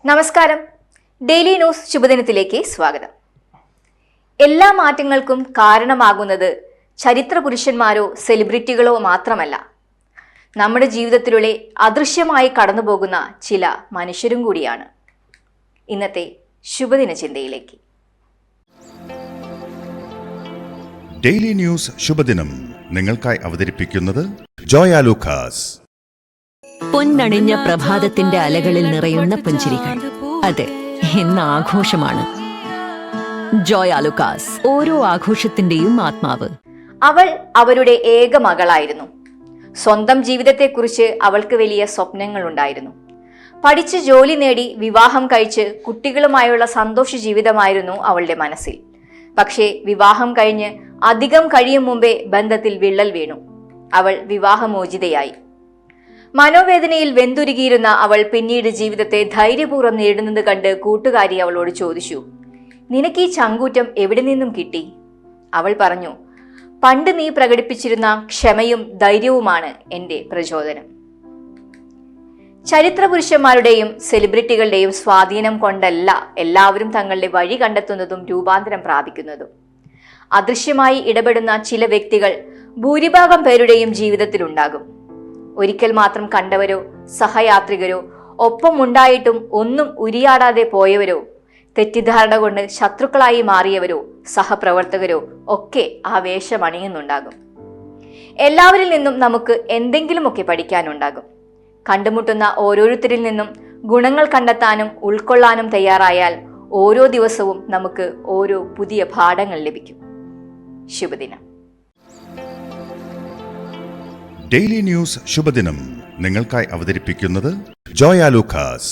നമസ്കാരം. Daily news ശുഭദിനത്തിലേക്ക് സ്വാഗതം. എല്ലാ മാറ്റങ്ങൾക്കും കാരണമാകുന്നത് ചരിത്ര പുരുഷന്മാരോ സെലിബ്രിറ്റികളോ മാത്രമല്ല, നമ്മുടെ ജീവിതത്തിലൂടെ അദൃശ്യമായി കടന്നുപോകുന്ന ചില മനുഷ്യരും കൂടിയാണ്. ഇന്നത്തെ ശുഭദിന ചിന്തയിലേക്ക്. ഡെയിലി ന്യൂസ് ശുഭദിനം നിങ്ങൾക്കായി അവതരിപ്പിക്കുന്നത് ജോയ ലൂക്കാസ്. പൊന്നണിഞ്ഞ പ്രഭാതത്തിന്റെ അലകളിൽ നിറയുന്ന പുഞ്ചിരികൾ. അതെ, ഇന്ന് ആഘോഷമാണ്. ജോയ ലൂക്കാസ്, ഓരോ ആഘോഷത്തിന്റെയും ആത്മാവ്. അവൾ അവരുടെ ഏക മകളായിരുന്നു. സ്വന്തം ജീവിതത്തെക്കുറിച്ച് അവൾക്ക് വലിയ സ്വപ്നങ്ങളുണ്ടായിരുന്നു. പഠിച്ച് ജോലി നേടി വിവാഹം കഴിച്ച് കുട്ടികളുമായുള്ള സന്തോഷ ജീവിതമായിരുന്നു അവളുടെ മനസ്സിൽ. പക്ഷേ വിവാഹം കഴിഞ്ഞ് അധികം കഴിയും മുമ്പേ ബന്ധത്തിൽ വിള്ളൽ വീണു. അവൾ വിവാഹമോചിതയായി. മനോവേദനയിൽ വെന്തുരുകിയിരുന്ന അവൾ പിന്നീട് ജീവിതത്തെ ധൈര്യപൂർവ്വം നേരിടുന്നത് കണ്ട് കൂട്ടുകാരി അവളോട് ചോദിച്ചു, നിനക്ക് ഈ ചങ്കൂറ്റം എവിടെ നിന്നും കിട്ടി? അവൾ പറഞ്ഞു, പണ്ട് നീ പ്രകടിപ്പിച്ചിരുന്ന ക്ഷമയും ധൈര്യവുമാണ് എൻ്റെ പ്രചോദനം. ചരിത്ര പുരുഷന്മാരുടെയും സെലിബ്രിറ്റികളുടെയും സ്വാധീനം കൊണ്ടല്ല എല്ലാവരും തങ്ങളുടെ വഴി കണ്ടെത്തുന്നതും രൂപാന്തരം പ്രാപിക്കുന്നതും. അദൃശ്യമായി ഇടപെടുന്ന ചില വ്യക്തികൾ ഭൂരിഭാഗം പേരുടെയും ജീവിതത്തിലുണ്ടാകും. ഒരിക്കൽ മാത്രം കണ്ടവരോ സഹയാത്രികരോ, ഒപ്പം ഉണ്ടായിട്ടും ഒന്നും ഉരിയാടാതെ പോയവരോ, തെറ്റിദ്ധാരണ കൊണ്ട് ശത്രുക്കളായി മാറിയവരോ, സഹപ്രവർത്തകരോ ഒക്കെ ആ വേഷം അണിയുന്നുണ്ടാകും. എല്ലാവരിൽ നിന്നും നമുക്ക് എന്തെങ്കിലുമൊക്കെ പഠിക്കാനുണ്ടാകും. കണ്ടുമുട്ടുന്ന ഓരോരുത്തരിൽ നിന്നും ഗുണങ്ങൾ കണ്ടെത്താനും ഉൾക്കൊള്ളാനും തയ്യാറായാൽ ഓരോ ദിവസവും നമുക്ക് ഓരോ പുതിയ പാഠങ്ങൾ ലഭിക്കും. ശുഭദിനം. ഡെയിലി ന്യൂസ് ശുഭദിനം നിങ്ങൾക്കായി അവതരിപ്പിക്കുന്നത് ജോയ ലൂക്കാസ്.